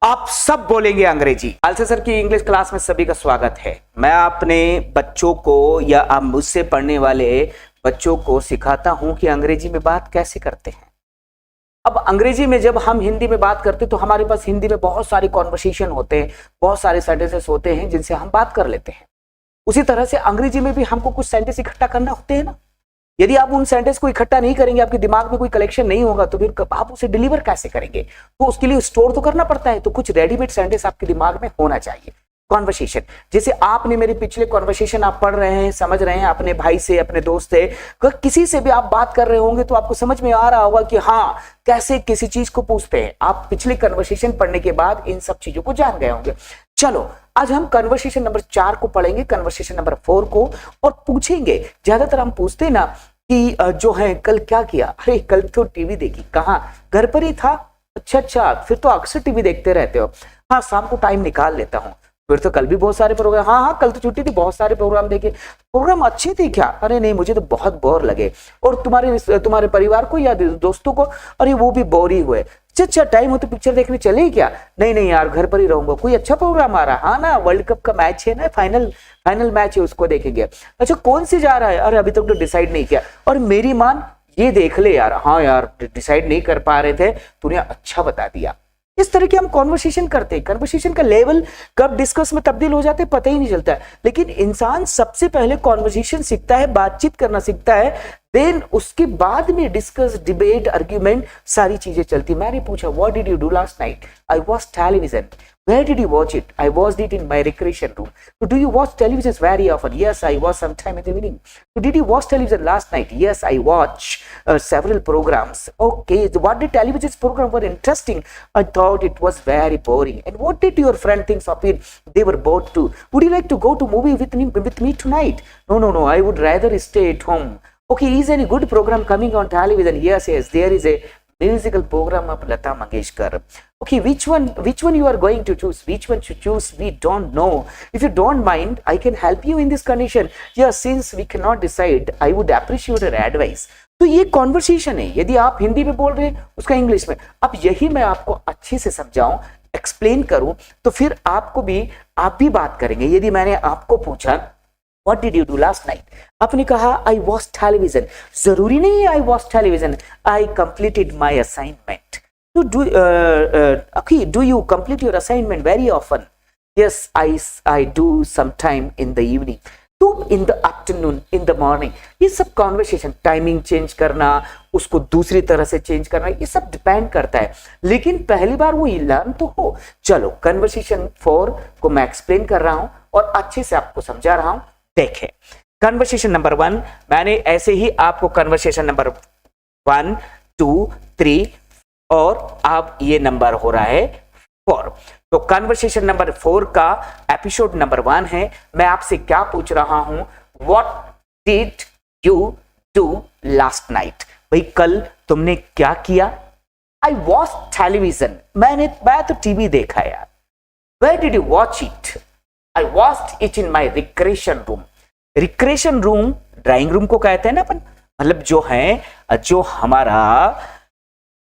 आप सब बोलेंगे अंग्रेजी। आलसे सर की इंग्लिश क्लास में सभी का स्वागत है। मैं अपने बच्चों को या आप मुझसे पढ़ने वाले बच्चों को सिखाता हूं कि अंग्रेजी में बात कैसे करते हैं। अब अंग्रेजी में जब हम हिंदी में बात करते हैं तो हमारे पास हिंदी में बहुत सारे कॉन्वर्सेशन होते हैं, बहुत सारे सेंटेंसेस होते हैं जिनसे हम बात कर लेते हैं। उसी तरह से अंग्रेजी में भी हमको कुछ सेंटेंस इकट्ठा करना होते हैं ना। यदि आप उन सेंटेंस को इकट्ठा नहीं करेंगे, आपके दिमाग में कोई कलेक्शन नहीं होगा, तो फिर आप उसे डिलीवर कैसे करेंगे? तो उसके लिए स्टोर तो करना पड़ता है। तो कुछ रेडीमेड सेंटेंस आपके दिमाग में होना चाहिए। कॉन्वर्सेशन, जैसे आपने मेरे पिछले कॉन्वर्सेशन आप पढ़ रहे हैं, समझ रहे हैं, अपने भाई से, अपने दोस्त से, किसी से भी आप बात कर रहे होंगे तो आपको समझ में आ रहा होगा कि हाँ, कैसे किसी चीज को पूछते हैं। आप पिछले कन्वर्सेशन पढ़ने के बाद इन सब चीजों को जान गए होंगे। चलो आज हम कन्वर्सेशन नंबर 4 को पढ़ेंगे, कन्वर्सेशन नंबर 4 को, और पूछेंगे। ज्यादातर हम पूछते हैं ना कि जो है कल क्या किया? अरे कल तो टीवी देखी। कहाँ? घर पर ही था। अच्छा, फिर तो अक्सर टीवी देखते रहते हो। हाँ, शाम को टाइम निकाल लेता हूँ। फिर तो कल भी बहुत सारे प्रोग्राम। हाँ, कल तो छुट्टी थी, बहुत सारे प्रोग्राम देखे। प्रोग्राम अच्छे थे क्या? अरे नहीं, मुझे तो बहुत बोर लगे। और तुम्हारे परिवार को या दोस्तों को? अरे वो भी बोर ही हुए। अच्छा, टाइम हो तो पिक्चर देखने चले क्या? नहीं यार, घर पर ही रहूंगा। कोई अच्छा प्रोग्राम आ रहा है? हाँ ना, वर्ल्ड कप का मैच है ना, फाइनल मैच है, उसको देखेंगे। अच्छा, कौन सी जा रहा है? अरे अभी तक तो डिसाइड नहीं किया। और मेरी मान, ये देख ले यार। हाँ यार, डिसाइड नहीं कर पा रहे थे, तूने अच्छा बता दिया। इस तरह की हम कॉन्वर्सेशन करते हैं। कन्वर्सेशन का लेवल कब डिस्कस में तब्दील हो जाते हैं पता ही नहीं चलता है। लेकिन इंसान सबसे पहले कॉन्वर्सेशन सीखता है, बातचीत करना सीखता है, देन उसके बाद में डिस्कस, डिबेट, आर्ग्यूमेंट, सारी चीजें चलती। मैंने पूछा, what did you do last night? I watch television. Where did you watch it? I watched it in my recreation room. So do you watch television very often? Yes, I watch sometime in the evening. So did you watch television last night? Yes, I watch several programs. Okay, so what did television's program were interesting? I thought it was very boring. And what did your friend think of it? They were bored too. Would you like to go to movie with me tonight? No. I would rather stay at home. Okay, is any good program coming on television? Yes, there is a musical program of Lata Mangeshkar. Okay, which one you are going to choose? Which one to choose? We don't know. If you don't mind, I can help you in this condition. Yes, since we cannot decide, I would appreciate your advice. तो ये conversation है। यदि आप हिंदी में बोल रहे हैं, उसका इंग्लिश में। अब यही मैं आपको अच्छे से समझाऊं, एक्सप्लेन करूं, तो फिर आप भी बात करेंगे। यदि मैंने आपको पूछा, What did you do last night? आपने कहा, I watched television. जरूरी नहीं है I watched television. I completed my assignment. So do you complete your assignment very often? Yes, I do sometime in the evening. तो in the afternoon, in the morning. ये सब conversation, timing change करना, उसको दूसरी तरह से change करना, ये सब डिपेंड करता है। लेकिन पहली बार वो लर्न तो हो। चलो, कन्वर्सेशन 4 को मैं एक्सप्लेन कर रहा हूं और अच्छे से आपको समझा रहा हूं। देखें, कन्वर्सेशन नंबर 1, मैंने ऐसे ही आपको कन्वर्सेशन नंबर 1, 2, 3 और अब ये नंबर हो रहा है 4। तो कन्वर्सेशन नंबर 4 का एपिसोड नंबर 1 है। मैं आपसे क्या पूछ रहा हूं? What did you do last night? भाई कल तुमने क्या किया? I watch television. मैं तो टीवी देखा यार। Where did you watch it? I watched it in my recreation room. Recreation room drawing room को कहते हैं ना अपन, मतलब जो हमारा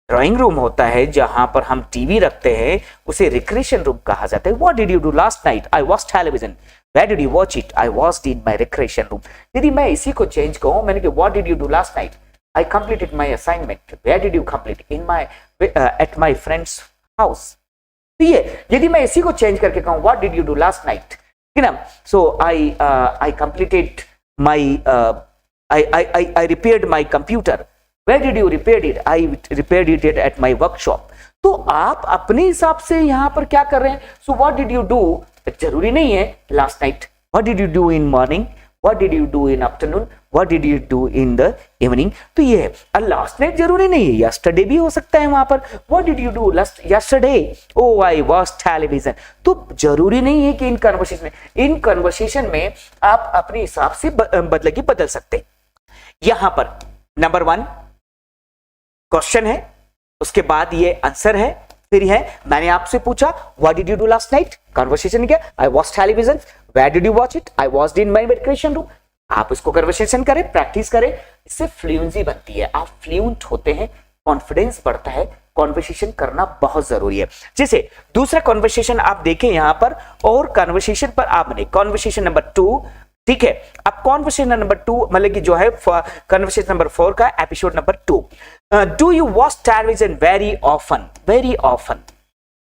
ड्राइंग रूम होता है, जहां पर हम टीवी रखते हैं, उसे रिक्रिएशन रूम कहा जाता है। What did you do last night? I watched television. Where did you watch it? I watched in my recreation room. यदि मैं इसी को चेंज कहूं, मैंने कहा What did you do last night? I completed my assignment. Where did you complete? At my friend's house. यदि मैं इसी को चेंज करके कहूं What did you do last night? So I completed my I repaired my computer. Where did you repair it? I repaired it at my workshop. तो आप अपने हिसाब से यहाँ पर क्या कर रहे हैं? So what did you do? जरूरी नहीं है last night. What did you do in morning? What did you do in afternoon? What did you do in the evening? तो ये है। लास्ट नाइट जरूरी नहीं है, yesterday भी हो सकता है वहां पर। What did you do yesterday? Oh, I watched television. तो जरूरी नहीं है कि इन कन्वर्सेशन में आप अपने हिसाब से बदल सकते हैं। यहां पर नंबर 1 क्वेश्चन है, उसके बाद ये आंसर है, फिर है मैंने आपसे पूछा what did you do last night? Conversation क्या? I watch television. Where did you watch it? I watched in my recreation room. आप इसको कन्वर्सेशन करें, प्रैक्टिस करें, इससे फ्लुएंसी बनती है, आप फ्लुएंट होते हैं, कॉन्फिडेंस बढ़ता है, कॉन्वर्सेशन करना बहुत जरूरी है। जैसे दूसरा कॉन्वर्सेशन आप देखें यहां पर, और कॉन्वर्सेशन पर आपने कॉन्वर्सेशन नंबर 2, ठीक है। अब कॉन्वर्सेशन नंबर 2 मतलब कि जो है कॉन्वर्सेशन नंबर 4 का episode number 2, do you watch television very often? Very often,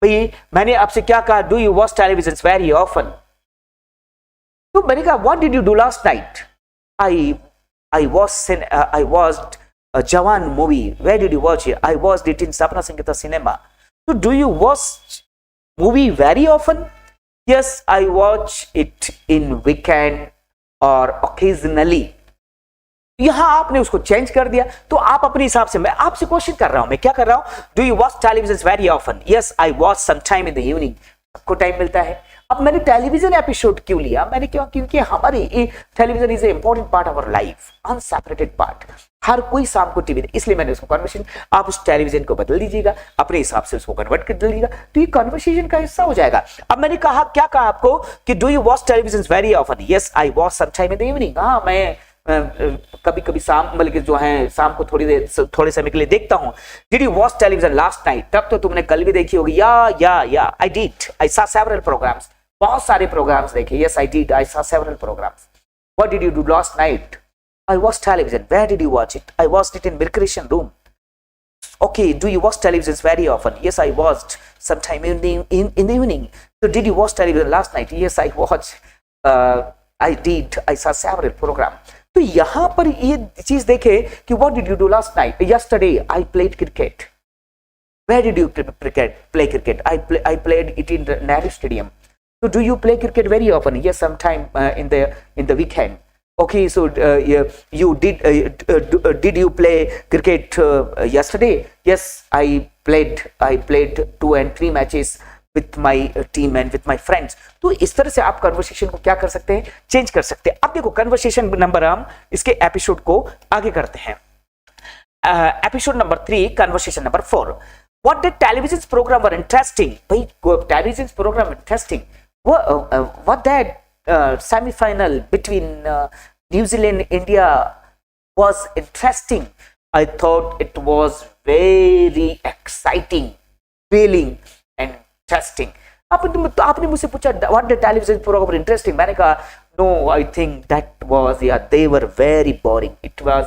भाई मैंने आपसे क्या कहा, do you watch television very often? तो मैंने कहा what did you do last night? I watched a Jawan movie. Where did you watch it? I watched it in Sapna Sangeeta cinema. So do you watch movie very often? Yes, I watch it in weekend or occasionally. यहां आपने उसको change कर दिया, तो आप अपने हिसाब से, मैं आपसे क्वेश्चन कर रहा हूं, मैं क्या कर रहा हूं, do you watch television very often? Yes I watch some time in the evening. आपको टाइम मिलता है। अब मैंने टेलीविजन एपिसोड क्यों लिया? मैंने क्यों, क्योंकि हमारी television is a important part of our life, unseparated part. हर कोई शाम को टीवी, इसलिए मैंने उसको कन्वर्सेशन, आप उस टेलीविजन को बदल दीजिएगा, अपने हिसाब से उसको कन्वर्ट कर दीजिएगा, तो ये कन्वर्सेशन का हिस्सा हो जाएगा। अब मैंने कहा, क्या कहा आपको कि do you watch television very often? Yes I watch some time in the evening. हाँ, मैं कभी कभी शाम, मतलब जो है शाम को थोड़े समय के लिए देखता हूं। Did you watch television last night? तब तो तुमने कल भी देखी होगी। Yeah I did, I saw several programmes, बहुत सारे प्रोग्राम्स देखे। Yes I did, I saw several programmes. What did you do last night? I watch television. Where did you watch it? I watched it in creation room. Okay, do you watch television very often? Yes, I watched sometime in the evening. So did you watch television last night? Yes, I watched. I did. I saw several programs. तो यहाँ पर ये चीज देखे कि what did you do last night? Yesterday I played cricket. Where did you play cricket? I played it in the Nehru Stadium. So do you play cricket very often? Yes, sometime in the weekend. Okay, so you did you play cricket yesterday? Yes, I played 2 and 3 matches with my team and with my friends. तो इस तरह से आप conversation को क्या कर सकते हैं, चेंज कर सकते हैं। अब देखो कन्वर्सेशन नंबर, हम इसके एपिसोड को आगे करते हैं। Episode number 3, conversation number 4, what did television programme were interesting? भाई television programme interesting, what that semi-final between New Zealand and India was interesting. I thought it was very exciting, thrilling and interesting. आपने मुझसे पूछा what the television program was interesting? मैंने कहा no, I think that was, yeah, they were very boring. It was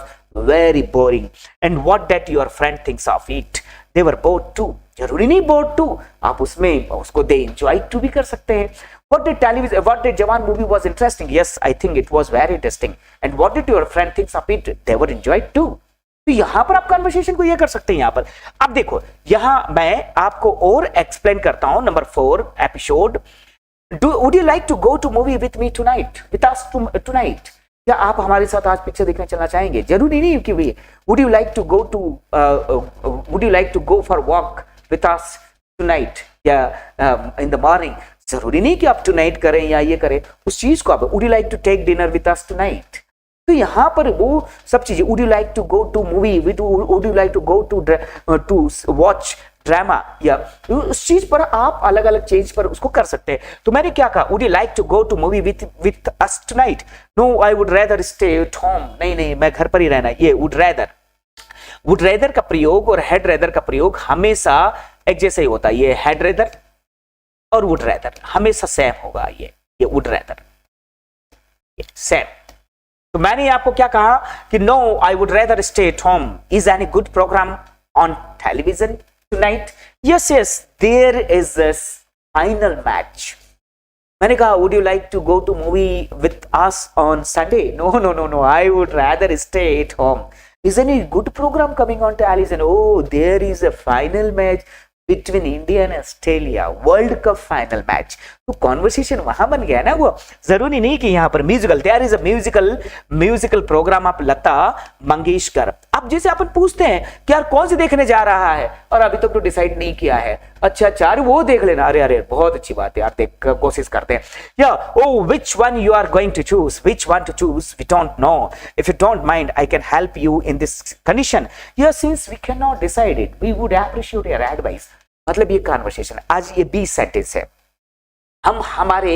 very boring. And what that your friend thinks of it? They were bored too. जरूरी नहीं bored too, आप उसमें उसको they enjoy too भी कर सकते हैं। What did Jawan movie was interesting? Yes, I think it was very interesting. And what did your friend thinks of it? They were enjoyed too. तो यहां पर आप कन्वर्सेशन को ये कर सकते हैं। यहां पर अब देखो, यहां मैं आपको और एक्सप्लेन करता हूं। Number 4 episode, would you like to go to movie with me tonight? With us tonight? क्या आप हमारे साथ आज पिक्चर देखने चलना चाहेंगे? जरूरी नहीं कि भी would you like to go for walk with us tonight? या in the morning? जरूरी नहीं कि आप टुनाइट करें या ये करें, उस चीज को आप would you like to take dinner with us tonight? तो यहाँ पर वो सब चीजें, would you like to go to movie, would you like to go to watch drama, या उस चीज पर आप अलग अलग चीज पर उसको कर सकते हैं। तो मैंने क्या कहा, would you like to go to movie with us tonight? No, I would rather stay at home. नहीं, मैं घर पर ही रहना। ये would rather का प्रयोग और had rather का प्रयोग हमेशा एक जैसा ही होता है। ये had rather और would rather हमेशा सेम होगा। ये would rather सेम। तो मैंने आपको क्या कहा कि no, I would rather stay at home. Is any good program on television tonight? Yes, there is a final match. मैंने कहा would you like to go to movie with us on Sunday? No, I would rather stay at home. Is any good program coming on television? Oh, there is a final match between India and Australia, world cup final match. तो conversation वहां बन गया ना। वो जरूरी नहीं कि यहाँ पर musical, there is a musical programme आप लता मंगेशकर। अब जैसे अपन पूछते हैं कि यार कौन से देखने जा रहा है और अभी तक तो डिसाइड नहीं किया है, अच्छा वो देख लेना। अरे बहुत अच्छी बात है यार, देख कोशिश करते हैं। या oh which one you are going to choose, which one to choose we don't know. If you don't mind I can help you in this condition. या since we can not decide it, we would appreciate your advice. मतलब ये conversation, आज ये 20 sentence है। हम हमारे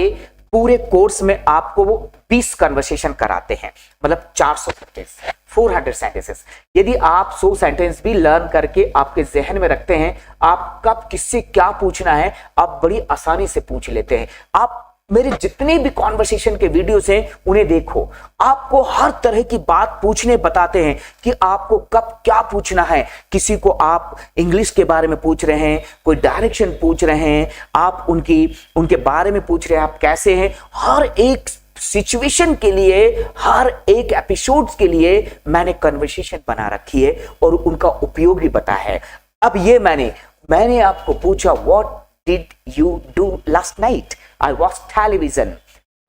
पूरे course में आपको वो 20 कन्वर्सेशन कराते हैं, मतलब 400 सेंटेंस, 400 सेंटेंसेस। यदि आप 100 सेंटेंस भी लर्न करके आपके जहन में रखते हैं, आप कब किससे क्या पूछना है आप बड़ी आसानी से पूछ लेते हैं। आप मेरे जितने भी कॉन्वर्सेशन के वीडियोस हैं उन्हें देखो, आपको हर तरह की बात पूछने बताते हैं कि आपको कब क्या पूछना है। किसी को आप इंग्लिश के बारे में पूछ रहे हैं, कोई डायरेक्शन पूछ रहे हैं, आप उनके बारे में पूछ रहे हैं आप कैसे हैं। हर एक सिचुएशन के लिए, हर एक एपिसोड्स के लिए मैंने कन्वर्सेशन बना रखी है और उनका उपयोग भी बताया है। अब ये मैंने आपको पूछा what did you do last night? I watched television.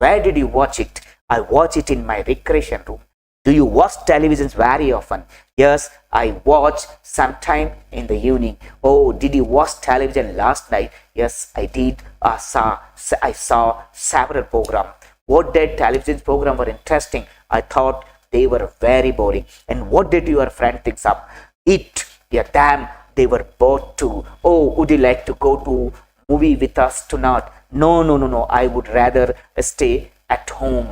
Where did you watch it? I watch it in my recreation room. Do you watch televisions very often? Yes, I watch sometime in the evening. Oh, did you watch television last night? Yes, I did. I saw several programs. What did television program were interesting? I thought they were very boring. And what did your friend think of it? Yeah, damn, they were bored too. Oh, would you like to go to movie with us tonight? No. I would rather stay at home.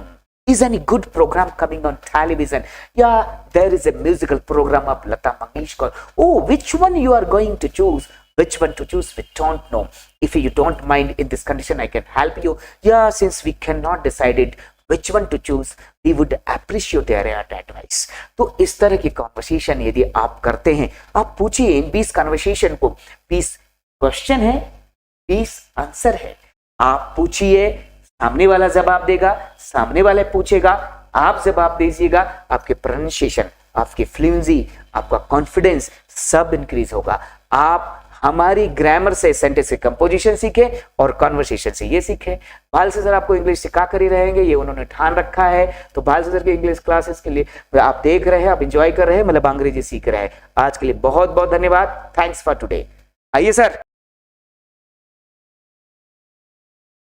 Is any good program coming on television? Yeah, there is a musical program of Lata Mangeshkar. Oh, which one you are going to choose? Which one to choose? We don't know. If you don't mind in this condition, I can help you. Yeah, since we cannot decide it which one to choose, we would appreciate your advice. तो इस तरह की conversation यदि आप करते हैं, आप पूछिए इन 20 कॉन्वर्सेशन को। 20 क्वेश्चन है, 20 आंसर है। आप पूछिए, सामने वाला जवाब देगा, सामने वाला पूछेगा, आप जवाब दीजिएगा। आपके प्रोनाउंसिएशन, आपकी फ्लुएंसी, आपका कॉन्फिडेंस सब इंक्रीज होगा। आप हमारी ग्रामर से सेंटेंस की कंपोजिशन सीखे और कॉन्वर्सेशन से ये सीखे। भाल से सर आपको इंग्लिश सिखा कर ही रहेंगे, ये उन्होंने ठान रखा है। तो भाल से सर के इंग्लिश क्लासेस के लिए आप देख रहे हैं, आप एंजॉय कर रहे हैं, मतलब अंग्रेजी सीख रहे हैं। आज के लिए बहुत बहुत धन्यवाद। Thanks for today. आइए सर।